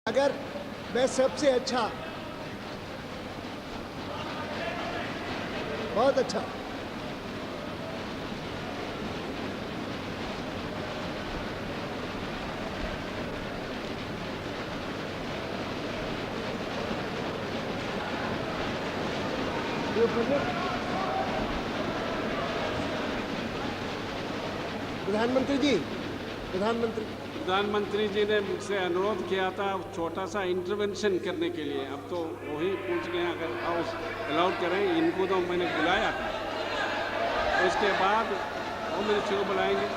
अगर मैं सबसे अच्छा, बहुत अच्छा। प्रधानमंत्री जी, प्रधानमंत्री जी ने मुझसे अनुरोध किया था छोटा सा इंटरवेंशन करने के लिए। अब तो वही पूछ गए, अगर हाउस अलाउड करें। इनको तो मैंने बुलाया था, उसके बाद होम मिनिस्टर को बुलाएंगे।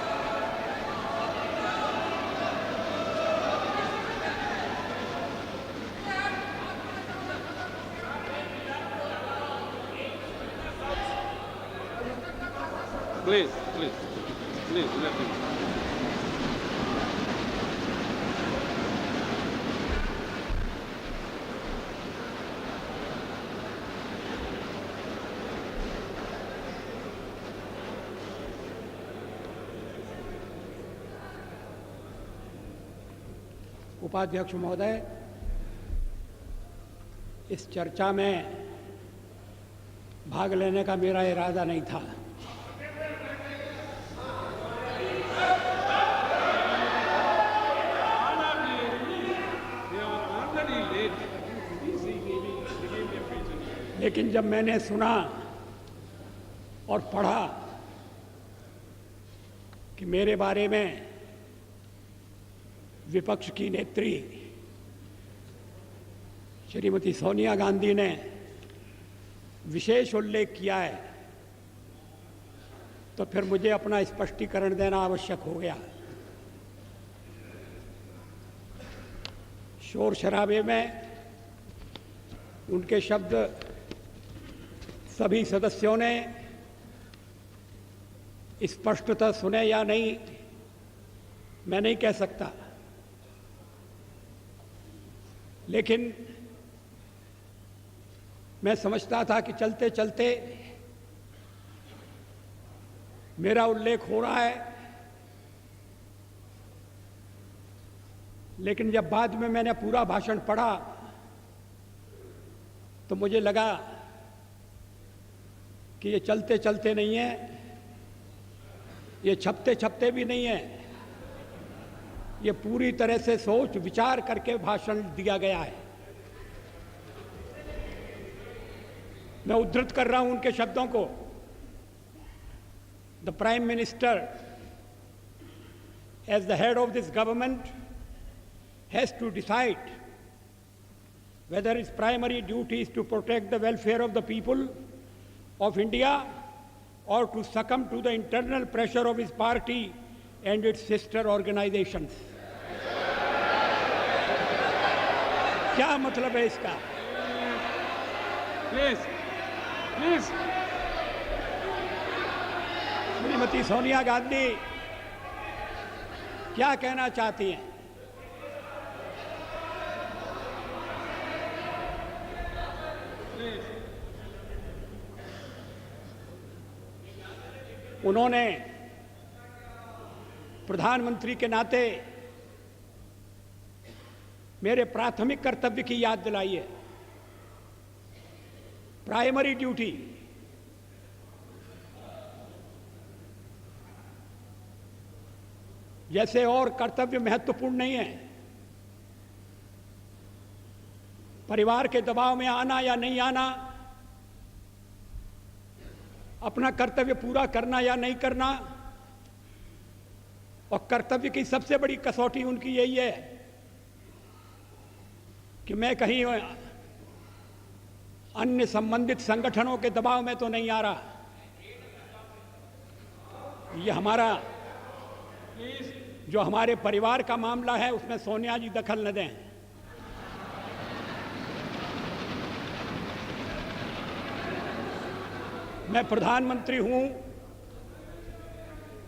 Please please please let me. उपाध्यक्ष महोदय, इस चर्चा में भाग लेने का मेरा इरादा नहीं था। लेकिन जब मैंने सुना और पढ़ा कि मेरे बारे में विपक्ष की नेत्री श्रीमती सोनिया गांधी ने विशेष उल्लेख किया है, तो फिर मुझे अपना स्पष्टीकरण देना आवश्यक हो गया। शोर शराबे में उनके शब्द सभी सदस्यों ने स्पष्टतः सुने या नहीं, मैं नहीं कह सकता, लेकिन मैं समझता था कि चलते चलते मेरा उल्लेख हो रहा है। लेकिन जब बाद में मैंने पूरा भाषण पढ़ा तो मुझे लगा कि ये चलते चलते नहीं है, ये छपते छपते भी नहीं है, ये पूरी तरह से सोच विचार करके भाषण दिया गया है। मैं उद्धृत कर रहा हूं उनके शब्दों को। The prime minister, as the head of this government, has to decide whether its primary duty is to protect the welfare of the people of India or to succumb to the internal pressure of his party and its sister organizations. क्या मतलब है इसका? Please please. Shrimati Sonia Gandhi क्या कहना चाहती हैं? उन्होंने प्रधानमंत्री के नाते मेरे प्राथमिक कर्तव्य की याद दिलाई है। प्राइमरी ड्यूटी, जैसे और कर्तव्य महत्वपूर्ण नहीं है, परिवार के दबाव में आना या नहीं आना, अपना कर्तव्य पूरा करना या नहीं करना, और कर्तव्य की सबसे बड़ी कसौटी उनकी यही है कि मैं कहीं अन्य संबंधित संगठनों के दबाव में तो नहीं आ रहा। ये हमारा जो हमारे परिवार का मामला है उसमें सोनिया जी दखल न दें। मैं प्रधानमंत्री हूं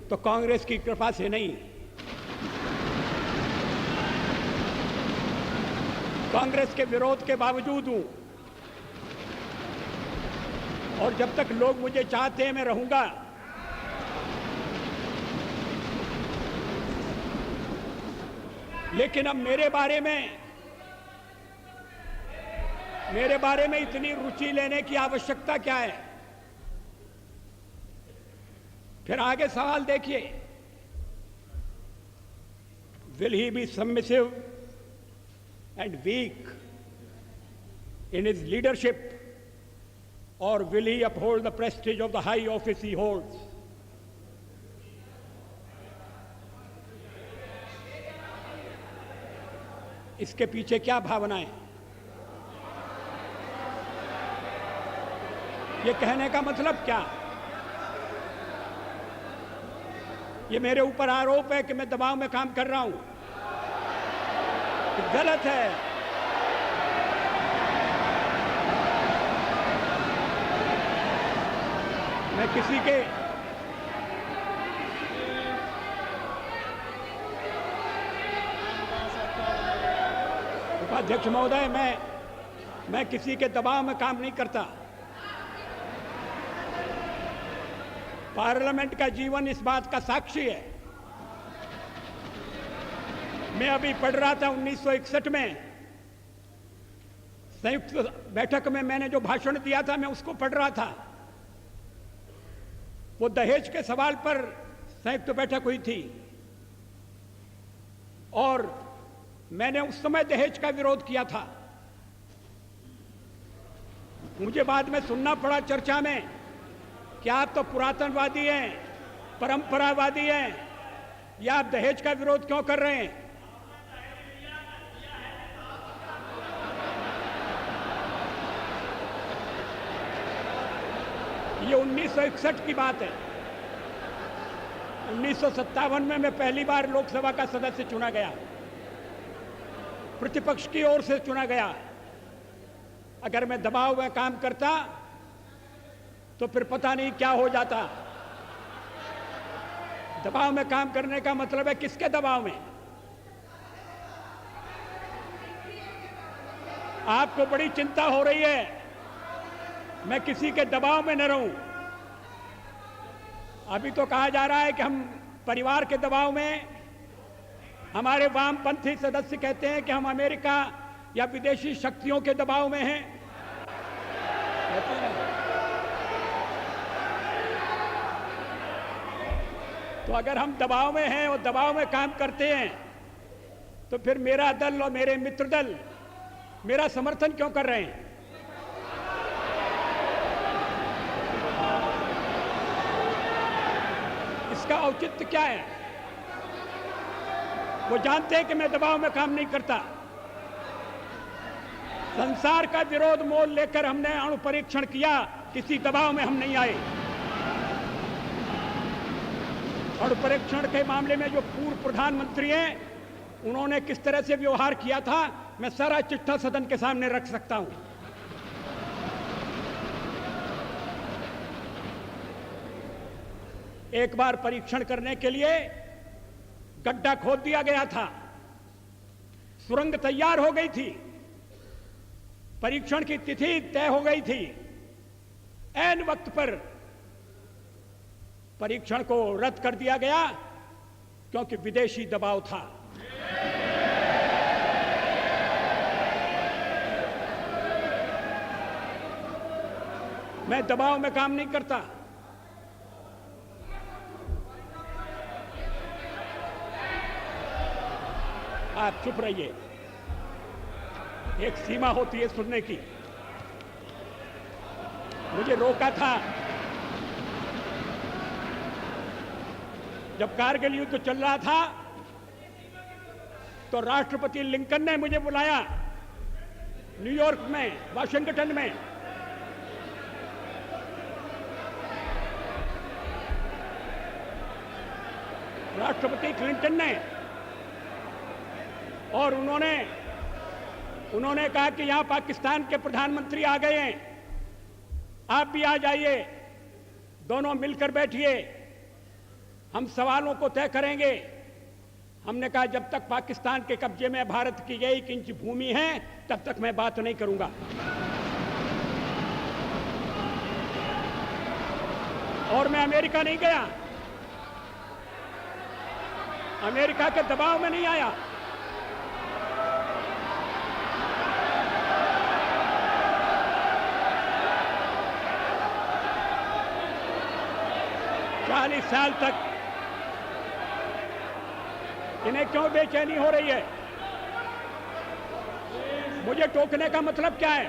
तो कांग्रेस की कृपा से नहीं, कांग्रेस के विरोध के बावजूद हूं, और जब तक लोग मुझे चाहते हैं मैं रहूंगा। लेकिन अब मेरे बारे में मेरे बारे में इतनी रुचि लेने की आवश्यकता क्या है? फिर आगे सवाल देखिए, will he be submissive and weak in his leadership, or will he uphold the prestige of the high office he holds? इसके पीछे क्या भावनाएं? ये कहने का मतलब क्या? ये मेरे ऊपर आरोप है कि मैं दबाव में काम कर रहा हूं। गलत है। मैं किसी के उपाध्यक्ष महोदय, मैं किसी के दबाव में काम नहीं करता। पार्लियामेंट का जीवन इस बात का साक्षी है। मैं अभी पढ़ रहा था 1961 में संयुक्त बैठक में मैंने जो भाषण दिया था, मैं उसको पढ़ रहा था। वो दहेज के सवाल पर संयुक्त बैठक हुई थी और मैंने उस समय दहेज का विरोध किया था। मुझे बाद में सुनना पड़ा चर्चा में कि आप तो पुरातनवादी हैं, परंपरावादी हैं, या आप दहेज का विरोध क्यों कर रहे हैं? ये 1961 की बात है। 1957 में मैं पहली बार लोकसभा का सदस्य चुना गया, प्रतिपक्ष की ओर से चुना गया। अगर मैं दबाव में काम करता तो फिर पता नहीं क्या हो जाता। दबाव में काम करने का मतलब है किसके दबाव में? आपको बड़ी चिंता हो रही है मैं किसी के दबाव में न रहूं। अभी तो कहा जा रहा है कि हम परिवार के दबाव में, हमारे वामपंथी सदस्य कहते हैं कि हम अमेरिका या विदेशी शक्तियों के दबाव में हैं। तो अगर हम दबाव में हैं और दबाव में काम करते हैं तो फिर मेरा दल और मेरे मित्र दल मेरा समर्थन क्यों कर रहे हैं? इसका औचित्य क्या है? वो जानते हैं कि मैं दबाव में काम नहीं करता। संसार का विरोध मोल लेकर हमने अणु परीक्षण किया, किसी दबाव में हम नहीं आए। अणु परीक्षण के मामले में जो पूर्व प्रधानमंत्री हैं, उन्होंने किस तरह से व्यवहार किया था, मैं सारा चिट्ठा सदन के सामने रख सकता हूं। एक बार परीक्षण करने के लिए गड्ढा खोद दिया गया था, सुरंग तैयार हो गई थी, परीक्षण की तिथि तय हो गई थी। ऐन वक्त पर परीक्षण को रद्द कर दिया गया क्योंकि विदेशी दबाव था। मैं दबाव में काम नहीं करता। आप चुप रहिए, एक सीमा होती है सुनने की। मुझे रोका था जब कारगिल युद्ध चल रहा था, तो राष्ट्रपति लिंकन ने मुझे बुलाया न्यूयॉर्क में, वाशिंगटन में। राष्ट्रपति क्लिंटन ने, और उन्होंने कहा कि यहां पाकिस्तान के प्रधानमंत्री आ गए हैं, आप भी आ जाइए, दोनों मिलकर बैठिए, हम सवालों को तय करेंगे। हमने कहा जब तक पाकिस्तान के कब्जे में भारत की 1 इंच भूमि है तब तक मैं बात नहीं करूंगा। और मैं अमेरिका नहीं गया, अमेरिका के दबाव में नहीं आया। 40 साल तक इन्हें क्यों बेचैनी हो रही है? मुझे टोकने का मतलब क्या है?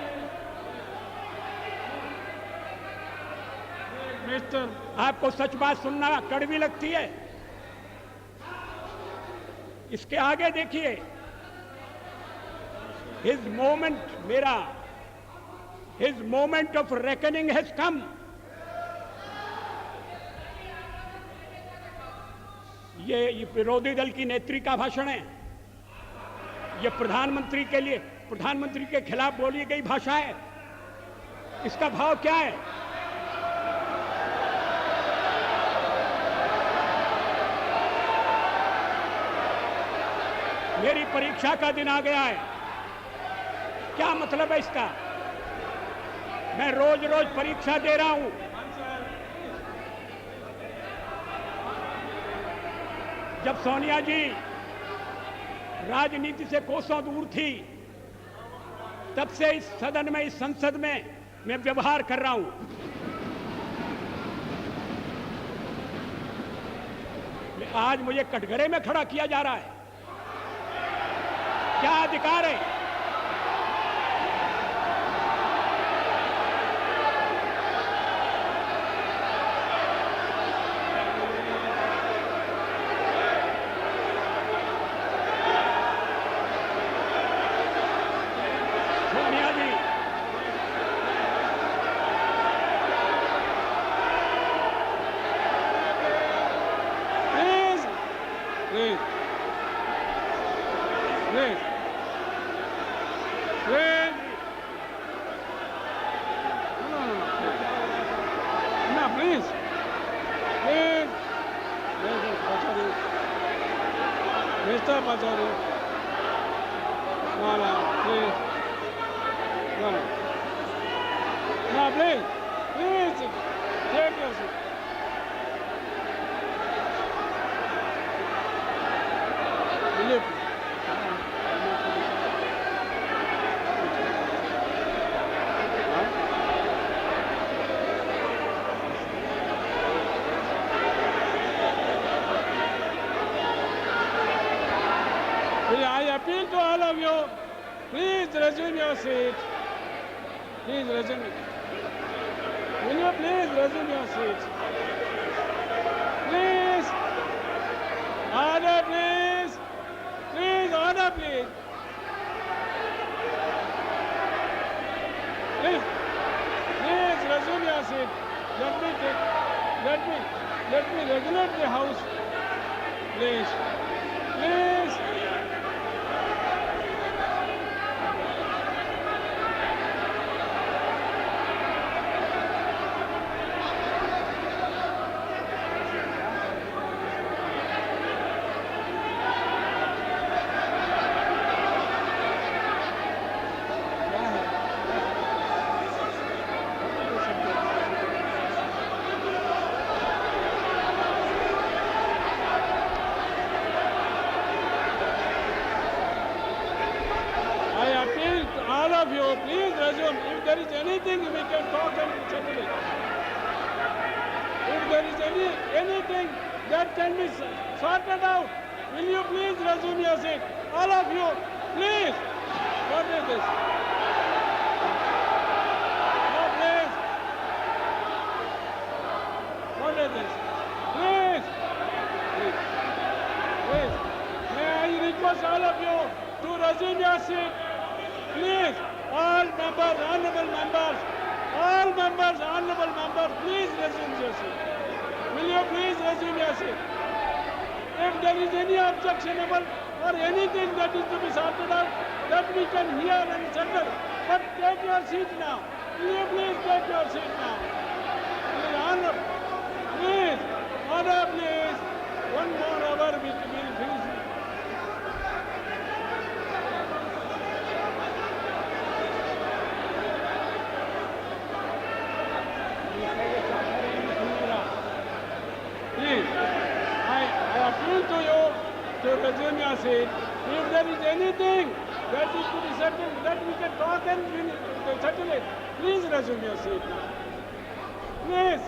मिस्टर, आपको सच बात सुनना कड़वी लगती है? इसके आगे देखिए, his moment of reckoning has come. ये विरोधी दल की नेत्री का भाषण है। ये प्रधानमंत्री के लिए, प्रधानमंत्री के खिलाफ बोली गई भाषा है। इसका भाव क्या है? मेरी परीक्षा का दिन आ गया है। क्या मतलब है इसका? मैं रोज रोज परीक्षा दे रहा हूं। जब सोनिया जी राजनीति से कोसों दूर थी, तब से इस सदन में, इस संसद में मैं व्यवहार कर रहा हूं। आज मुझे कटघरे में खड़ा किया जा रहा है। क्या अधिकार है? Sonia ji, please please please please, no, please please, mister Pachauri, no, please, no, please take your seat. Will you please? I appeal to all of you, please resume your seat. Please resume. Will you please resume your seat? Please. Order, please. Please, order, please. Please resume your seat. Let me regulate the house. Please. Please. All of you, please resume. If there is anything, we can talk and settle it. If there is anything that can be sorted out, will you please resume your seat? All of you, please. What is this? No, please. What is this? Please. Please. May I request all of you to resume your seat? Please, all members, honorable members, please resume your seat. Will you please resume your seat? If there is any objectionable or anything that is to be sorted out, that we can hear and settle. But take your seat now. Will you please take your seat now? Please, order, please. 1 more hour we will finish. I appeal to you to resume your seat. If there is anything that is to be settled, that we can talk and settle it, please resume your seat now. Please.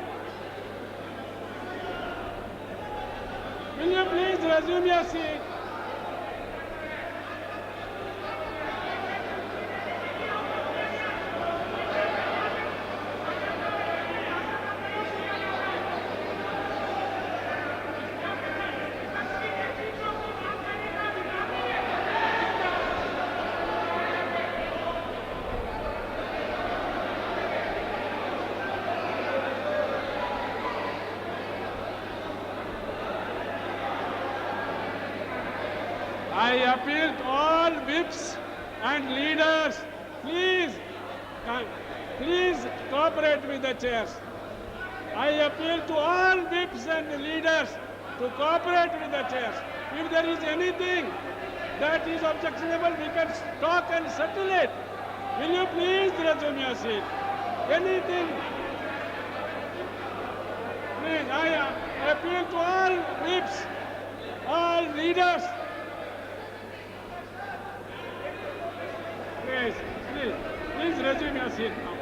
Will you please resume your seat? I appeal to all whips and leaders, please cooperate with the chairs. I appeal to all whips and leaders to cooperate with the chairs. If there is anything that is objectionable, we can talk and settle it. Will you please resume your seat? Anything? Please, I appeal to all whips, all leaders. Please resume your seat now.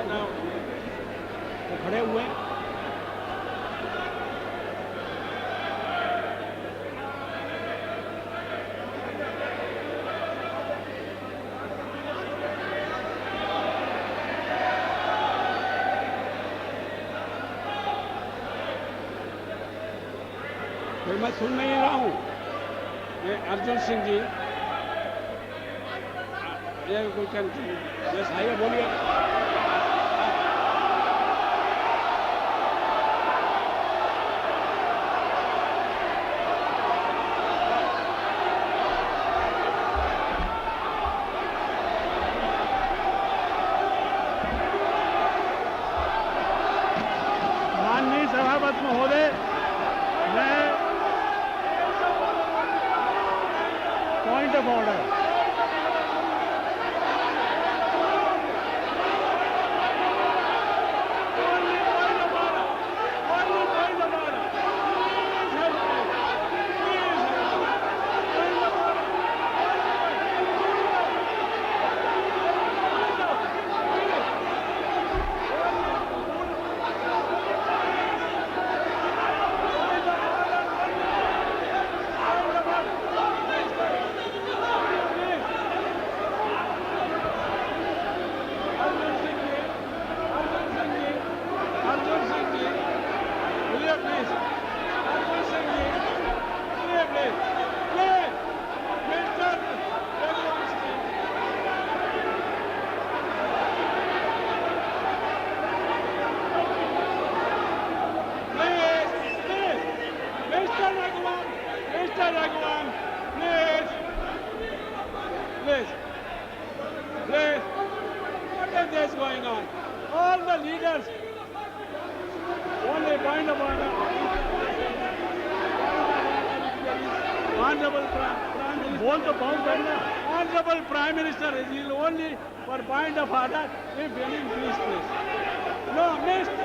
Now, वो खड़े हुए हैं। फिर मैं सुन नहीं रहा हूँ। ये अर्जुन सिंह जी, ये कोई कंटिन्यू। यस, आइए बोलिए। माननीय सभापति महोदय, मैं point of order Please, what is this going on? All the leaders, only point of order. Honorable Prime Minister. बोल तो पाऊँ करना। Honorable Prime Minister is only for point of order. If any, please. No, Mr.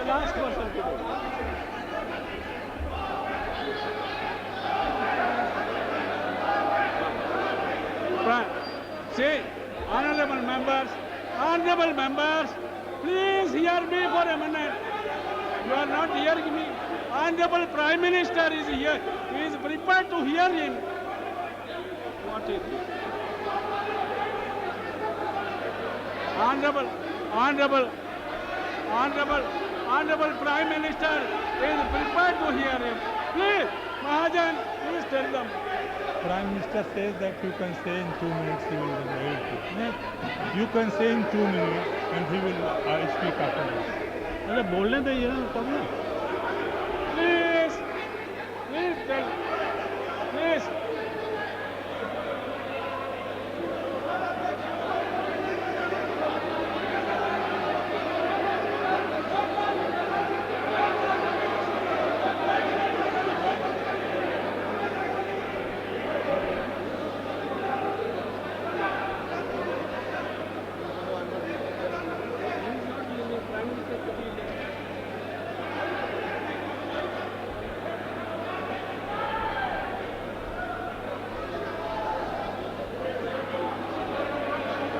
Last person to do. See, honorable members, please hear me for a minute. You are not hearing me. Honorable Prime Minister is here. He is prepared to hear him. What is it? Honorable Prime Minister is prepared to hear him. Mahajan, please tell them. Prime Minister says that you can say in 2 minutes he will wait. You can say in 2 minutes and he will speak after that. अरे बोलने दीजिए ना तब ना. Please, please tell, please.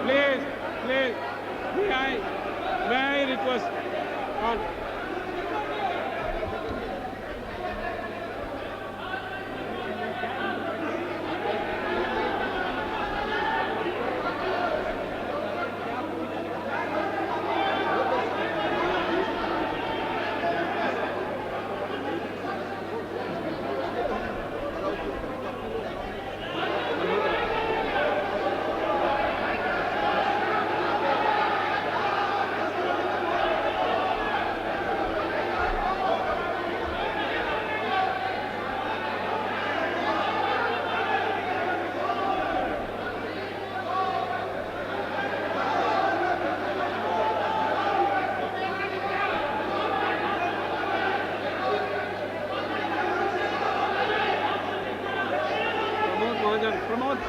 Please, may I request on. Pramod.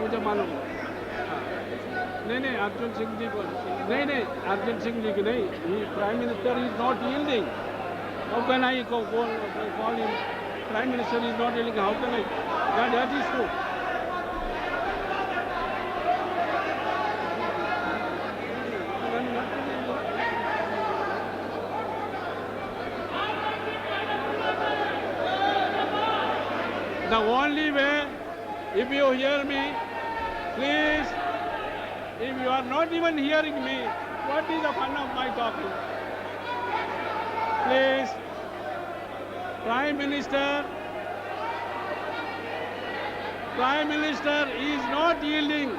मुझे मालूम नहीं अर्जुन सिंह जी को नहीं अर्जुन सिंह जी की नहीं prime minister is not yielding how can I call him prime minister is not yielding how can I that is true The only way, if you hear me, please, if you are not even hearing me, what is the fun of my talking? Please, Prime Minister is not yielding.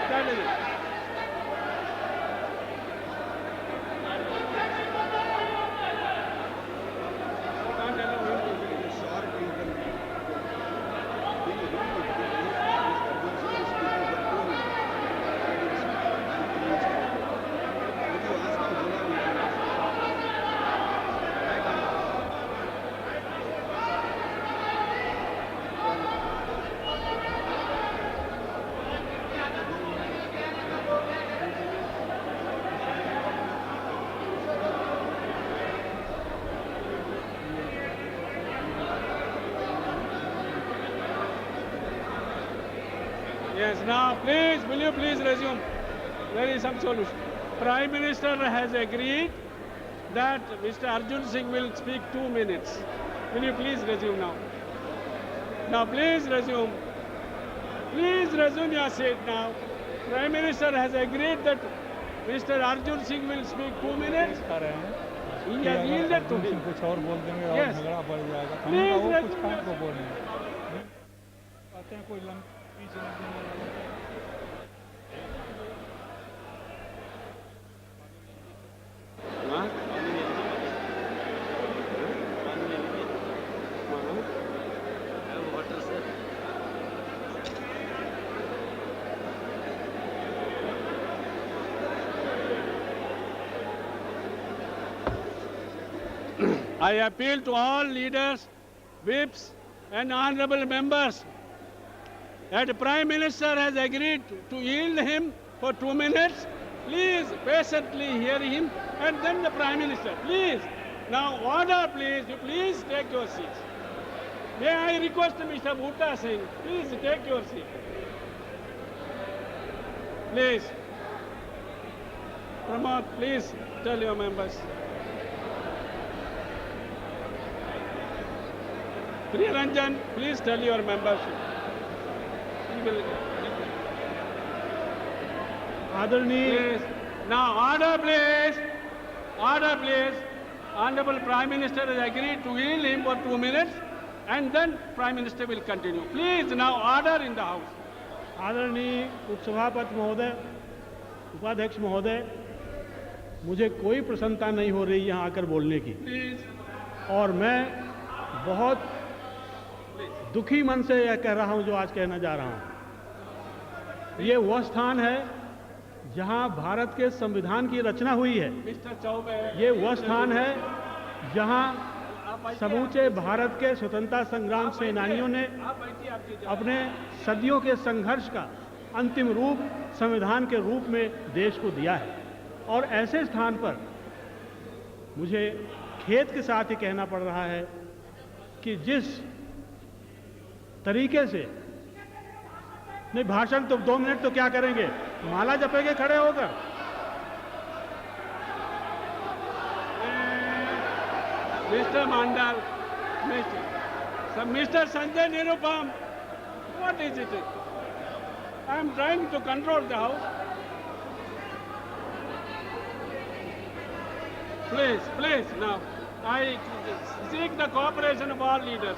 That is it. Yes, now please, will you please resume? There is some solution. Prime Minister has agreed that Mr. Arjun Singh will speak 2 minutes. Will you please resume now? Now please resume. Please resume your seat now. Prime Minister has agreed that Mr. Arjun Singh will speak 2 minutes. He has yielded to him. कुछ और बोल देंगे और झगड़ा बढ़ जाएगा। Please वो कुछ resume. काम को बोलेंगे। कहते हैं कोई पीछे I appeal to all leaders, whips, and honorable members that the Prime Minister has agreed to yield him for 2 minutes. Please patiently hear him, and then the Prime Minister. Please. Now order, please. You please take your seats. May I request Mr. Bhutta Singh, please take your seat. Please. Pramod, please tell your members. Priyaranjan, please tell your members. He will. आदरणीय Please. Now order, please. Order, please. Honorable Prime Minister has agreed to yield him for 2 minutes, and then Prime Minister will continue. Please, now order in the House. आदरणीय उपसभापति महोदय, उपाध्यक्ष महोदय, मुझे कोई प्रसन्नता नहीं हो रही यहाँ आकर बोलने की, Please. और मैं बहुत दुखी मन से यह कह रहा हूँ जो आज कहना जा रहा हूँ। ये वह स्थान है जहाँ भारत के संविधान की रचना हुई है। Mr. Chaubey. ये वह स्थान है जहाँ समूचे भारत के स्वतंत्रता संग्राम सेनानियों ने अपने सदियों के संघर्ष का अंतिम रूप संविधान के रूप में देश को दिया है। और ऐसे स्थान पर मुझे खेद के साथ ही कहना पड़ रहा है कि जिस तरीके से नहीं, भाषण तो 2 मिनट तो क्या करेंगे, माला जपेंगे खड़े होकर। Mr. Mandal, Mr. Sanjay Nirupam, what is it? I am trying to control the House. Please, please, now, I seek the cooperation of all leaders.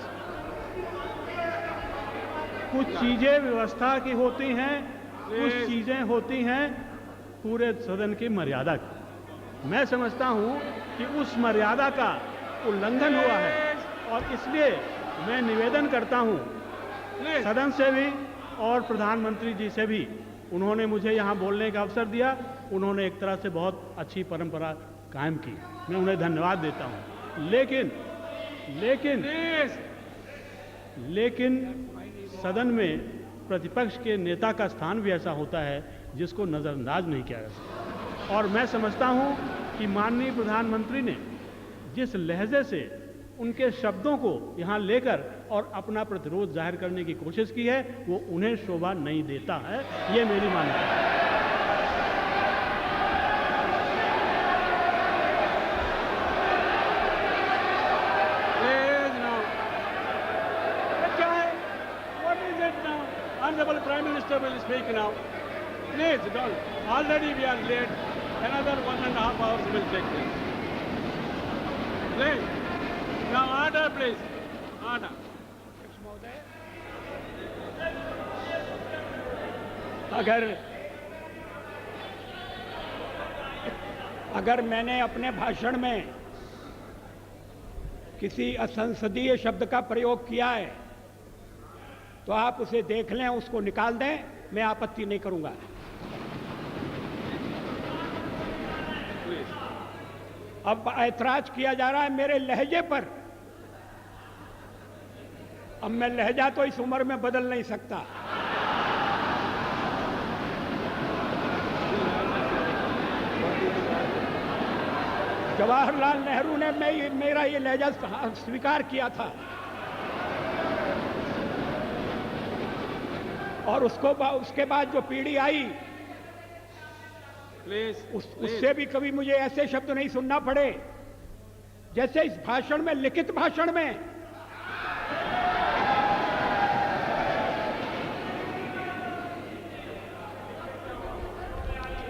कुछ चीजें व्यवस्था की होती हैं, कुछ चीजें होती हैं पूरे सदन की मर्यादा की। मैं समझता हूं कि उस मर्यादा का उल्लंघन हुआ है, और इसलिए मैं निवेदन करता हूं सदन से भी और प्रधानमंत्री जी से भी। उन्होंने मुझे यहां बोलने का अवसर दिया, उन्होंने एक तरह से बहुत अच्छी परंपरा कायम की, मैं उन्हें धन्यवाद देता हूं। लेकिन सदन में प्रतिपक्ष के नेता का स्थान भी ऐसा होता है जिसको नज़रअंदाज नहीं किया जा सकता। और मैं समझता हूं कि माननीय प्रधानमंत्री ने जिस लहजे से उनके शब्दों को यहां लेकर और अपना प्रतिरोध जाहिर करने की कोशिश की है, वो उन्हें शोभा नहीं देता है, ये मेरी मान्यता है। Honorable Prime Minister will speak now. Please don't. Already we are late. Another 1.5 hours will take place. Please. Now order, please. Order. अगर मैंने अपने भाषण में किसी असंसदीय शब्द का प्रयोग किया है तो आप उसे देख लें, उसको निकाल दें, मैं आपत्ति नहीं करूंगा। अब ऐतराज किया जा रहा है मेरे लहजे पर। अब मैं लहजा तो इस उम्र में बदल नहीं सकता। जवाहरलाल नेहरू ने मेरा ये लहजा स्वीकार किया था, और उसके बाद जो पीढ़ी आई उससे भी कभी मुझे ऐसे शब्द नहीं सुनना पड़े जैसे इस भाषण में, लिखित भाषण में।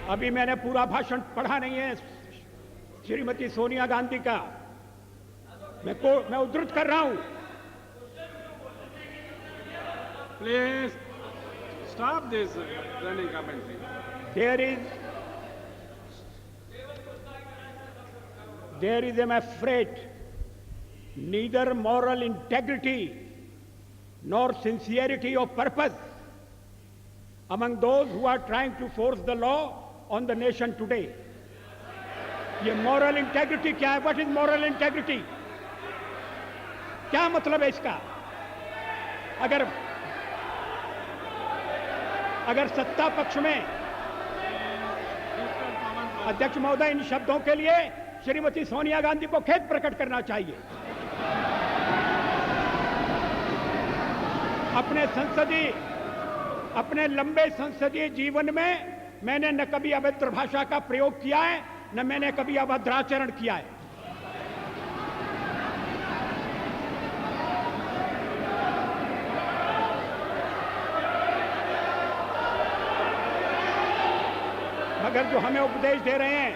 अभी मैंने पूरा भाषण पढ़ा नहीं है श्रीमती सोनिया गांधी का, मैं उद्धृत कर रहा हूं। Please stop this running commentary. There is, I'm afraid, neither moral integrity nor sincerity of purpose among those who are trying to force the law on the nation today. ये moral integrity क्या है? What is moral integrity? क्या मतलब है इसका? अगर सत्ता पक्ष में अध्यक्ष महोदय, इन शब्दों के लिए श्रीमती सोनिया गांधी को खेद प्रकट करना चाहिए। अपने लंबे संसदीय जीवन में मैंने न कभी अभद्र भाषा का प्रयोग किया है, न मैंने कभी अभद्राचरण किया है। मगर जो हमें उपदेश दे रहे हैं,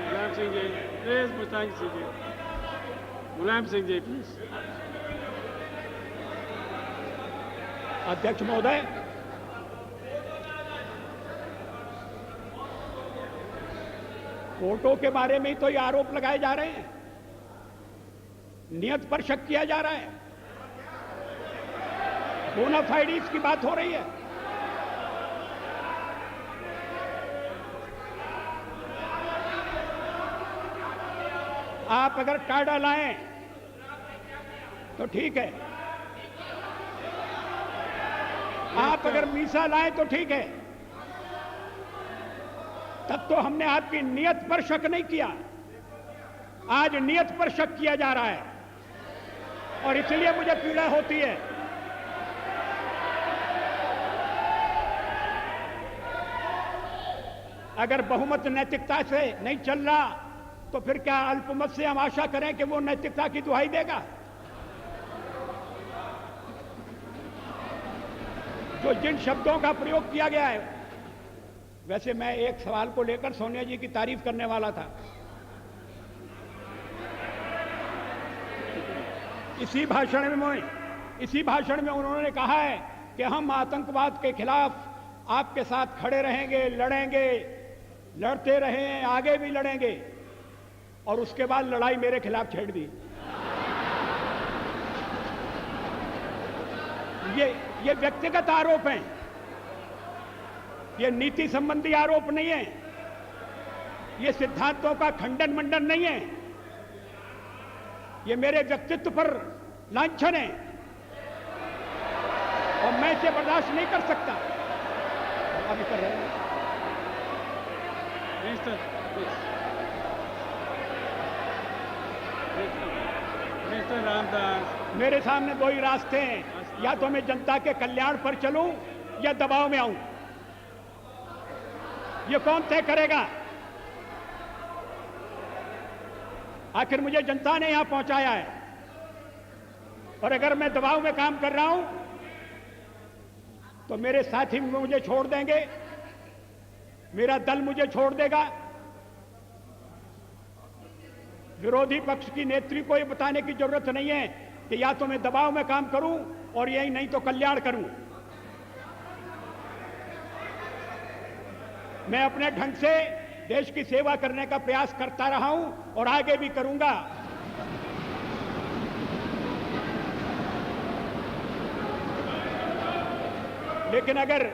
मुलायम सिंह जी, प्लीज मुलायम सिंह जी, मुलायम सिंह जी प्लीज। अध्यक्ष महोदय, वोटों के बारे में ही तो ये आरोप लगाए जा रहे हैं, नियत पर शक किया जा रहा है, बोनाफाइड्स की बात हो रही है। आप अगर टाडा लाएं तो ठीक है, आप अगर मीसा लाएं तो ठीक है, तब तो हमने आपकी नियत पर शक नहीं किया। आज नियत पर शक किया जा रहा है और इसलिए मुझे पीड़ा होती है। अगर बहुमत नैतिकता से नहीं चल रहा तो फिर क्या अल्पमत से हम आशा करें कि वो नैतिकता की दुहाई देगा? जो जिन शब्दों का प्रयोग किया गया है, वैसे मैं एक सवाल को लेकर सोनिया जी की तारीफ करने वाला था। इसी भाषण में उन्होंने कहा है कि हम आतंकवाद के खिलाफ आपके साथ खड़े रहेंगे, लड़ेंगे, लड़ते रहे हैं, आगे भी लड़ेंगे, और उसके बाद लड़ाई मेरे खिलाफ छेड़ दी। ये व्यक्तिगत आरोप हैं, ये नीति संबंधी आरोप नहीं है, ये सिद्धांतों का खंडन मंडन नहीं है, ये मेरे व्यक्तित्व पर लांछन है और मैं इसे बर्दाश्त नहीं कर सकता। अभी कर रहे हैं मिस्टर रामदास, मेरे सामने दो ही रास्ते हैं, या तो मैं जनता के कल्याण पर चलूं या दबाव में आऊं। ये कौन तय करेगा? आखिर मुझे जनता ने यहां पहुंचाया है, और अगर मैं दबाव में काम कर रहा हूं तो मेरे साथी मुझे छोड़ देंगे, मेरा दल मुझे छोड़ देगा। विरोधी पक्ष की नेत्री को यह बताने की जरूरत नहीं है कि या तो मैं दबाव में काम करूं और यही नहीं तो कल्याण करूं। मैं अपने ढंग से देश की सेवा करने का प्रयास करता रहा हूं और आगे भी करूंगा। लेकिन अगर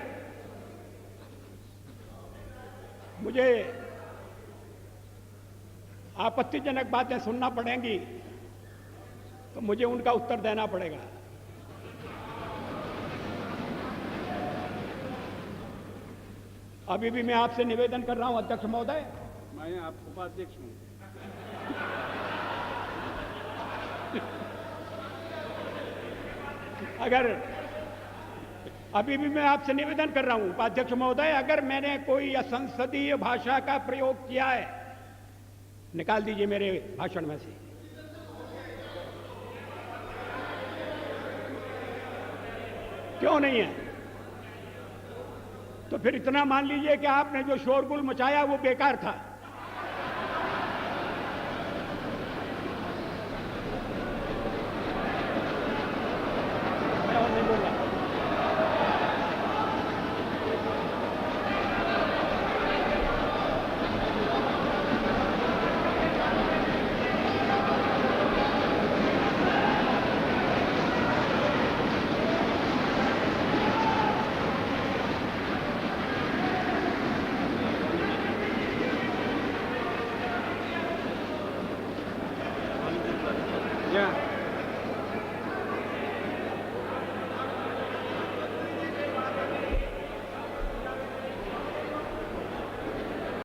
मुझे आपत्तिजनक बातें सुनना पड़ेंगी तो मुझे उनका उत्तर देना पड़ेगा। अभी भी मैं आपसे निवेदन कर रहा हूं अध्यक्ष महोदय, मैं आप उपाध्यक्ष हूं। अभी भी मैं आपसे निवेदन कर रहा हूं उपाध्यक्ष महोदय, अगर मैंने कोई असंसदीय भाषा का प्रयोग किया है, निकाल दीजिए मेरे भाषण में से। क्यों नहीं है? तो फिर इतना मान लीजिए कि आपने जो शोरगुल मचाया वो बेकार था। मैं और नहीं बोल रहा।